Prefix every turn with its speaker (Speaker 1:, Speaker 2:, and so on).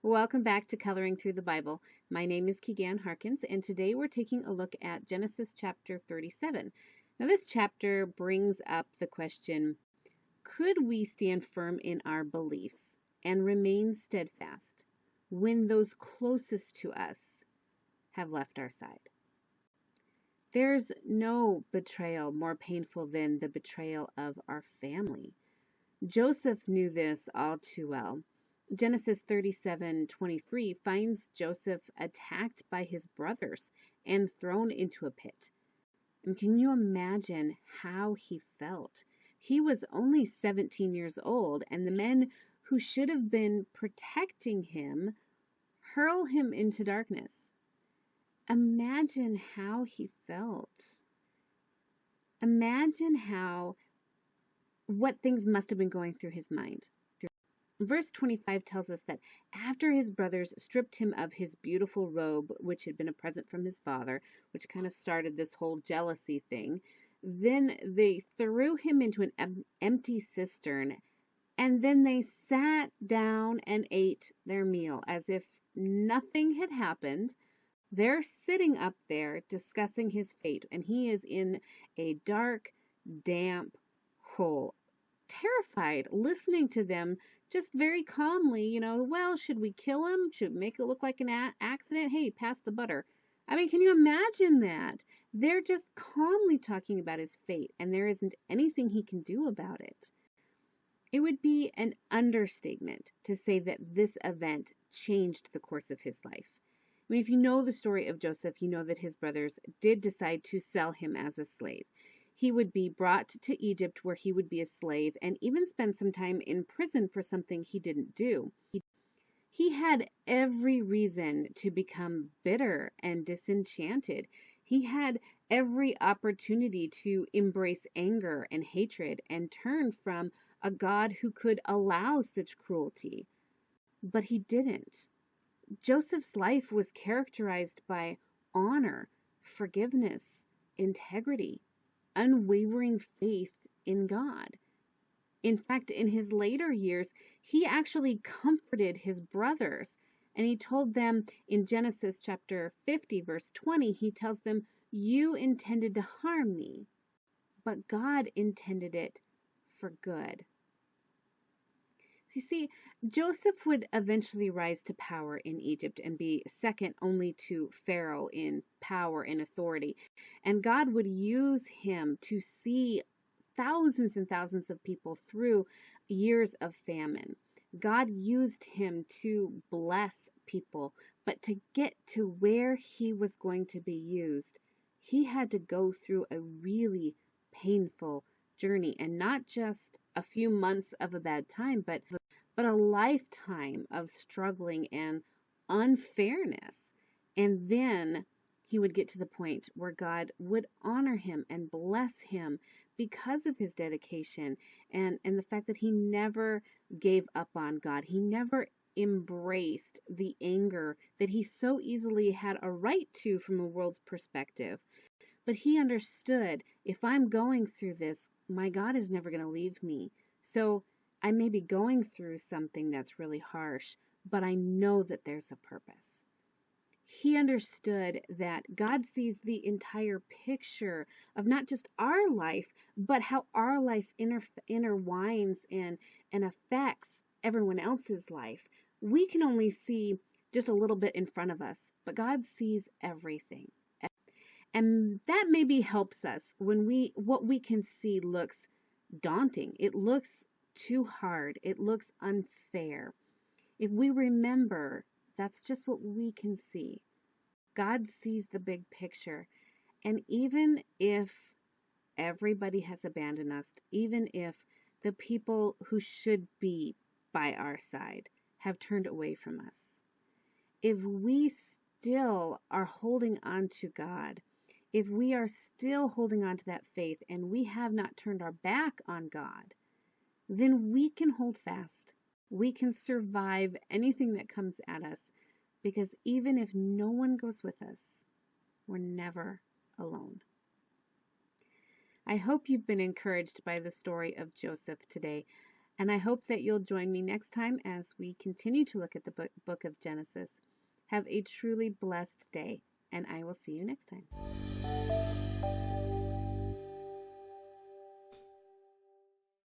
Speaker 1: Welcome back to Coloring Through the Bible. My name is Keegan Harkins, and today we're taking a look at Genesis chapter 37. Now, this chapter brings up the question, could we stand firm in our beliefs and remain steadfast when those closest to us have left our side? There's no betrayal more painful than the betrayal of our family. Joseph knew this all too well. Genesis 37:23 finds Joseph attacked by his brothers and thrown into a pit. And can you imagine how he felt? He was only 17 years old, and the men who should have been protecting him hurl him into darkness. Imagine how he felt. Imagine what things must have been going through his mind. Verse 25 tells us that after his brothers stripped him of his beautiful robe, which had been a present from his father, which kind of started this whole jealousy thing, then they threw him into an empty cistern, and then they sat down and ate their meal as if nothing had happened. They're sitting up there discussing his fate, and he is in a dark, damp hole, terrified, listening to them just very calmly, well, should we kill him? Should we make it look like an accident? Hey, pass the butter. I mean, can you imagine that? They're just calmly talking about his fate, and there isn't anything he can do about it. It would be an understatement to say that this event changed the course of his life. I mean, if you know the story of Joseph, you know that his brothers did decide to sell him as a slave. He would be brought to Egypt where he would be a slave and even spend some time in prison for something he didn't do. He had every reason to become bitter and disenchanted. He had every opportunity to embrace anger and hatred and turn from a God who could allow such cruelty. But he didn't. Joseph's life was characterized by honor, forgiveness, integrity, unwavering faith in God. In fact, in his later years, he actually comforted his brothers, and he told them in Genesis chapter 50, verse 20, he tells them, "You intended to harm me, but God intended it for good." You see, Joseph would eventually rise to power in Egypt and be second only to Pharaoh in power and authority. And God would use him to see thousands and thousands of people through years of famine. God used him to bless people, but to get to where he was going to be used, he had to go through a really painful journey, and not just a few months of a bad time, but a lifetime of struggling and unfairness. And then he would get to the point where God would honor him and bless him because of his dedication and the fact that he never gave up on God. He never embraced the anger that he so easily had a right to from a world's perspective. But he understood, if I'm going through this, my God is never going to leave me. So I may be going through something that's really harsh, but I know that there's a purpose. He understood that God sees the entire picture of not just our life, but how our life intertwines and affects everyone else's life. We can only see just a little bit in front of us, but God sees everything. And that maybe helps us when what we can see looks daunting. It looks too hard. It looks unfair. If we remember, that's just what we can see. God sees the big picture. And even if everybody has abandoned us, even if the people who should be by our side have turned away from us, if we still are holding on to God, if we are still holding on to that faith and we have not turned our back on God, then we can hold fast. We can survive anything that comes at us, because even if no one goes with us, we're never alone. I hope you've been encouraged by the story of Joseph today. And I hope that you'll join me next time as we continue to look at the book of Genesis. Have a truly blessed day, and I will see you next time.